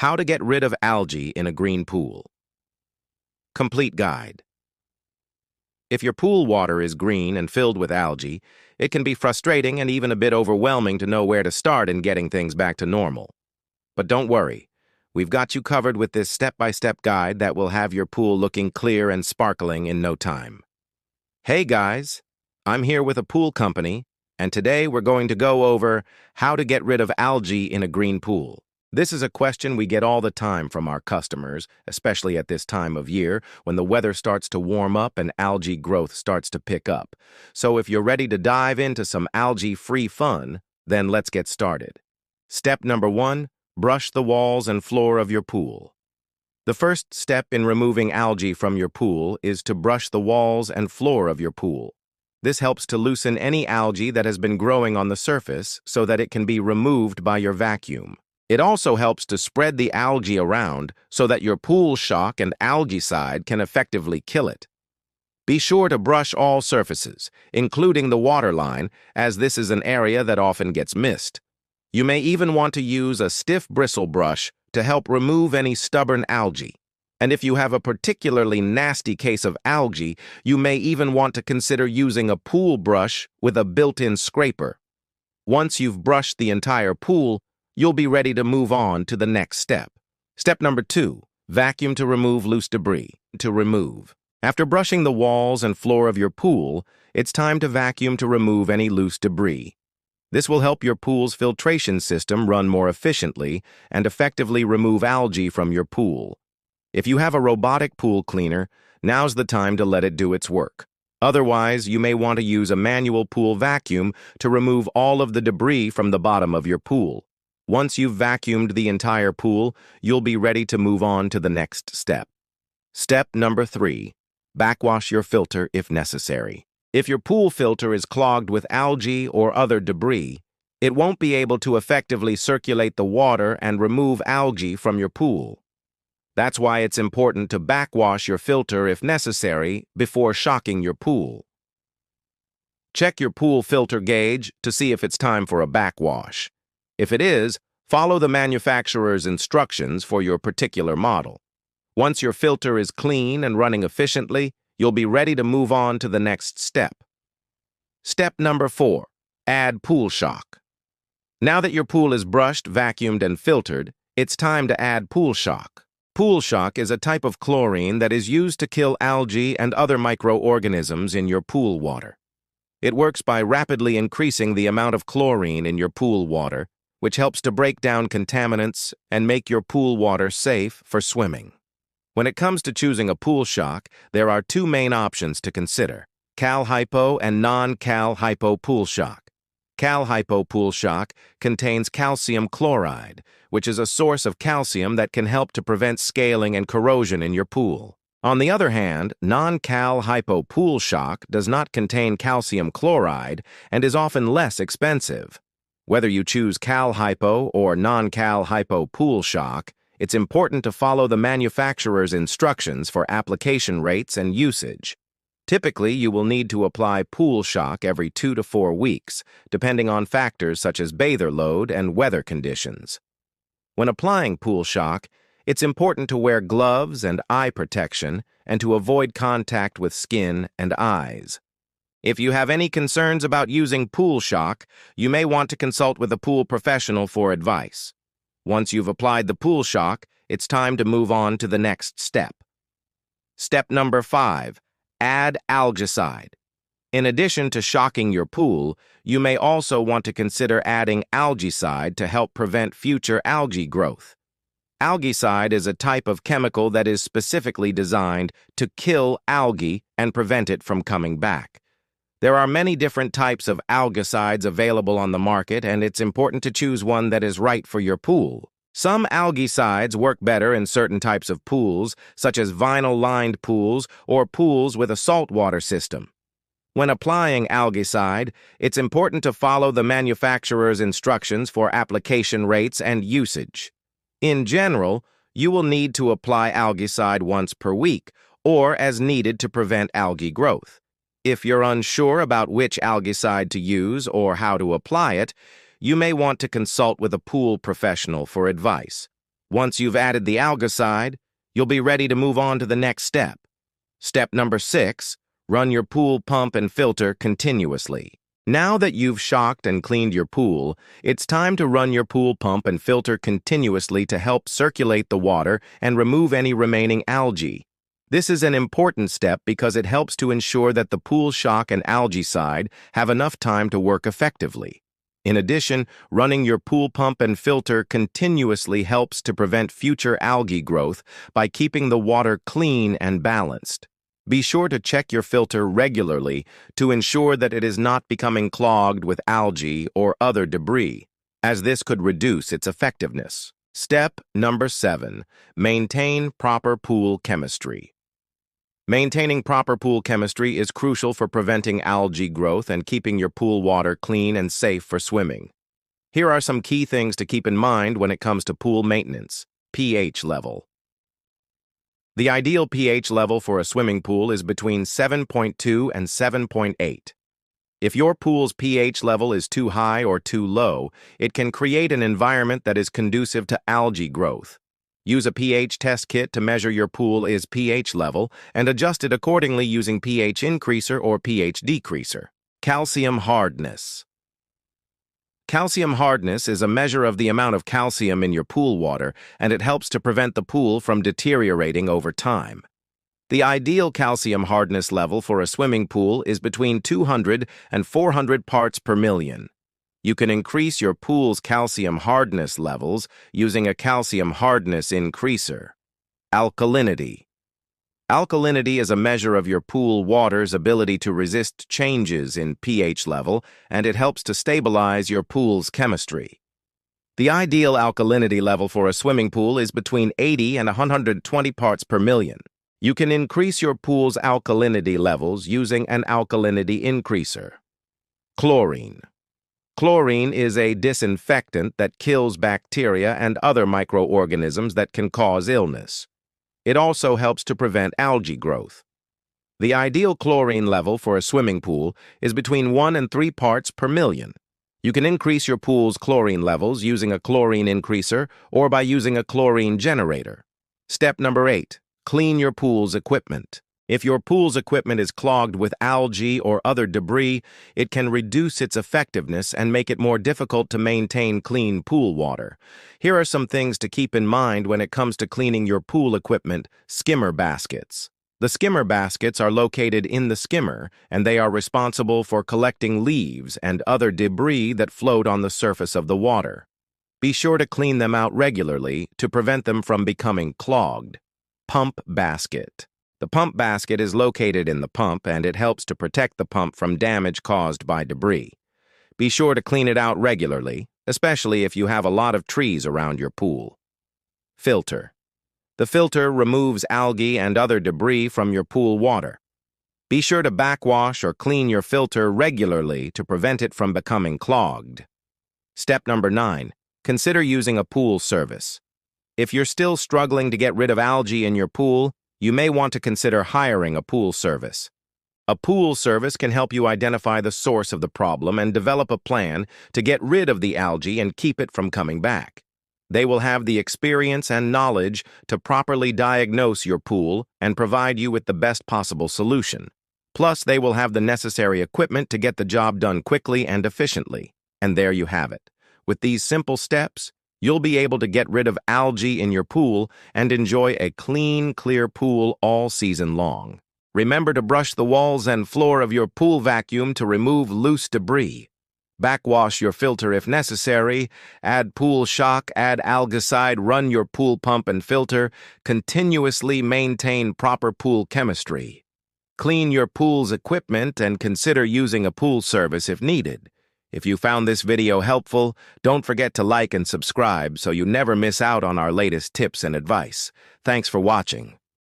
How to get rid of algae in a green pool. Complete guide. If your pool water is green and filled with algae, it can be frustrating and even a bit overwhelming to know where to start in getting things back to normal. But don't worry, we've got you covered with this step-by-step guide that will have your pool looking clear and sparkling in no time. Hey guys, I'm here with a pool company, and today we're going to go over how to get rid of algae in a green pool. This is a question we get all the time from our customers, especially at this time of year when the weather starts to warm up and algae growth starts to pick up. So if you're ready to dive into some algae-free fun, then let's get started. Step number 1, brush the walls and floor of your pool. The first step in removing algae from your pool is to brush the walls and floor of your pool. This helps to loosen any algae that has been growing on the surface so that it can be removed by your vacuum. It also helps to spread the algae around so that your pool shock and algaecide can effectively kill it. Be sure to brush all surfaces, including the waterline, as this is an area that often gets missed. You may even want to use a stiff bristle brush to help remove any stubborn algae. And if you have a particularly nasty case of algae, you may even want to consider using a pool brush with a built-in scraper. Once you've brushed the entire pool, you'll be ready to move on to the next step. Step number 2, vacuum to remove loose debris. After brushing the walls and floor of your pool, it's time to vacuum to remove any loose debris. This will help your pool's filtration system run more efficiently and effectively remove algae from your pool. If you have a robotic pool cleaner, now's the time to let it do its work. Otherwise, you may want to use a manual pool vacuum to remove all of the debris from the bottom of your pool. Once you've vacuumed the entire pool, you'll be ready to move on to the next step. Step number 3, backwash your filter if necessary. If your pool filter is clogged with algae or other debris, it won't be able to effectively circulate the water and remove algae from your pool. That's why it's important to backwash your filter if necessary before shocking your pool. Check your pool filter gauge to see if it's time for a backwash. If it is, follow the manufacturer's instructions for your particular model. Once your filter is clean and running efficiently, you'll be ready to move on to the next step. Step number 4, add pool shock. Now that your pool is brushed, vacuumed, and filtered, it's time to add pool shock. Pool shock is a type of chlorine that is used to kill algae and other microorganisms in your pool water. It works by rapidly increasing the amount of chlorine in your pool water, which helps to break down contaminants and make your pool water safe for swimming. When it comes to choosing a pool shock, there are 2 main options to consider: cal-hypo and non-cal-hypo pool shock. Cal-hypo pool shock contains calcium chloride, which is a source of calcium that can help to prevent scaling and corrosion in your pool. On the other hand, non-cal-hypo pool shock does not contain calcium chloride and is often less expensive. Whether you choose cal-hypo or non-cal-hypo pool shock, it's important to follow the manufacturer's instructions for application rates and usage. Typically, you will need to apply pool shock every 2 to 4 weeks, depending on factors such as bather load and weather conditions. When applying pool shock, it's important to wear gloves and eye protection and to avoid contact with skin and eyes. If you have any concerns about using pool shock, you may want to consult with a pool professional for advice. Once you've applied the pool shock, it's time to move on to the next step. Step number 5, add algaecide. In addition to shocking your pool, you may also want to consider adding algaecide to help prevent future algae growth. Algaecide is a type of chemical that is specifically designed to kill algae and prevent it from coming back. There are many different types of algaecides available on the market, and it's important to choose one that is right for your pool. Some algaecides work better in certain types of pools, such as vinyl-lined pools or pools with a saltwater system. When applying algaecide, it's important to follow the manufacturer's instructions for application rates and usage. In general, you will need to apply algaecide once per week, or as needed to prevent algae growth. If you're unsure about which algaecide to use or how to apply it, you may want to consult with a pool professional for advice. Once you've added the algicide, you'll be ready to move on to the next step. Step number 6, run your pool pump and filter continuously. Now that you've shocked and cleaned your pool, it's time to run your pool pump and filter continuously to help circulate the water and remove any remaining algae. This is an important step because it helps to ensure that the pool shock and algaecide have enough time to work effectively. In addition, running your pool pump and filter continuously helps to prevent future algae growth by keeping the water clean and balanced. Be sure to check your filter regularly to ensure that it is not becoming clogged with algae or other debris, as this could reduce its effectiveness. Step number 7, maintain proper pool chemistry. Maintaining proper pool chemistry is crucial for preventing algae growth and keeping your pool water clean and safe for swimming. Here are some key things to keep in mind when it comes to pool maintenance. pH level. The ideal pH level for a swimming pool is between 7.2 and 7.8. If your pool's pH level is too high or too low, it can create an environment that is conducive to algae growth. Use a pH test kit to measure your pool's pH level and adjust it accordingly using pH increaser or pH decreaser. Calcium hardness. Calcium hardness is a measure of the amount of calcium in your pool water, and it helps to prevent the pool from deteriorating over time. The ideal calcium hardness level for a swimming pool is between 200 and 400 parts per million. You can increase your pool's calcium hardness levels using a calcium hardness increaser. Alkalinity. Alkalinity is a measure of your pool water's ability to resist changes in pH level, and it helps to stabilize your pool's chemistry. The ideal alkalinity level for a swimming pool is between 80 and 120 parts per million. You can increase your pool's alkalinity levels using an alkalinity increaser. Chlorine. Chlorine is a disinfectant that kills bacteria and other microorganisms that can cause illness. It also helps to prevent algae growth. The ideal chlorine level for a swimming pool is between 1 and 3 parts per million. You can increase your pool's chlorine levels using a chlorine increaser or by using a chlorine generator. Step number 8, clean your pool's equipment. If your pool's equipment is clogged with algae or other debris, it can reduce its effectiveness and make it more difficult to maintain clean pool water. Here are some things to keep in mind when it comes to cleaning your pool equipment. Skimmer baskets. The skimmer baskets are located in the skimmer, and they are responsible for collecting leaves and other debris that float on the surface of the water. Be sure to clean them out regularly to prevent them from becoming clogged. Pump basket. The pump basket is located in the pump, and it helps to protect the pump from damage caused by debris. Be sure to clean it out regularly, especially if you have a lot of trees around your pool. Filter. The filter removes algae and other debris from your pool water. Be sure to backwash or clean your filter regularly to prevent it from becoming clogged. Step number 9. Consider using a pool service. If you're still struggling to get rid of algae in your pool, you may want to consider hiring a pool service. A pool service can help you identify the source of the problem and develop a plan to get rid of the algae and keep it from coming back. They will have the experience and knowledge to properly diagnose your pool and provide you with the best possible solution. Plus, they will have the necessary equipment to get the job done quickly and efficiently. And there you have it. With these simple steps, you'll be able to get rid of algae in your pool and enjoy a clean, clear pool all season long. Remember to brush the walls and floor of your pool vacuum to remove loose debris. Backwash your filter if necessary, add pool shock, add algicide, run your pool pump and filter, continuously maintain proper pool chemistry. Clean your pool's equipment and consider using a pool service if needed. If you found this video helpful, don't forget to like and subscribe so you never miss out on our latest tips and advice. Thanks for watching.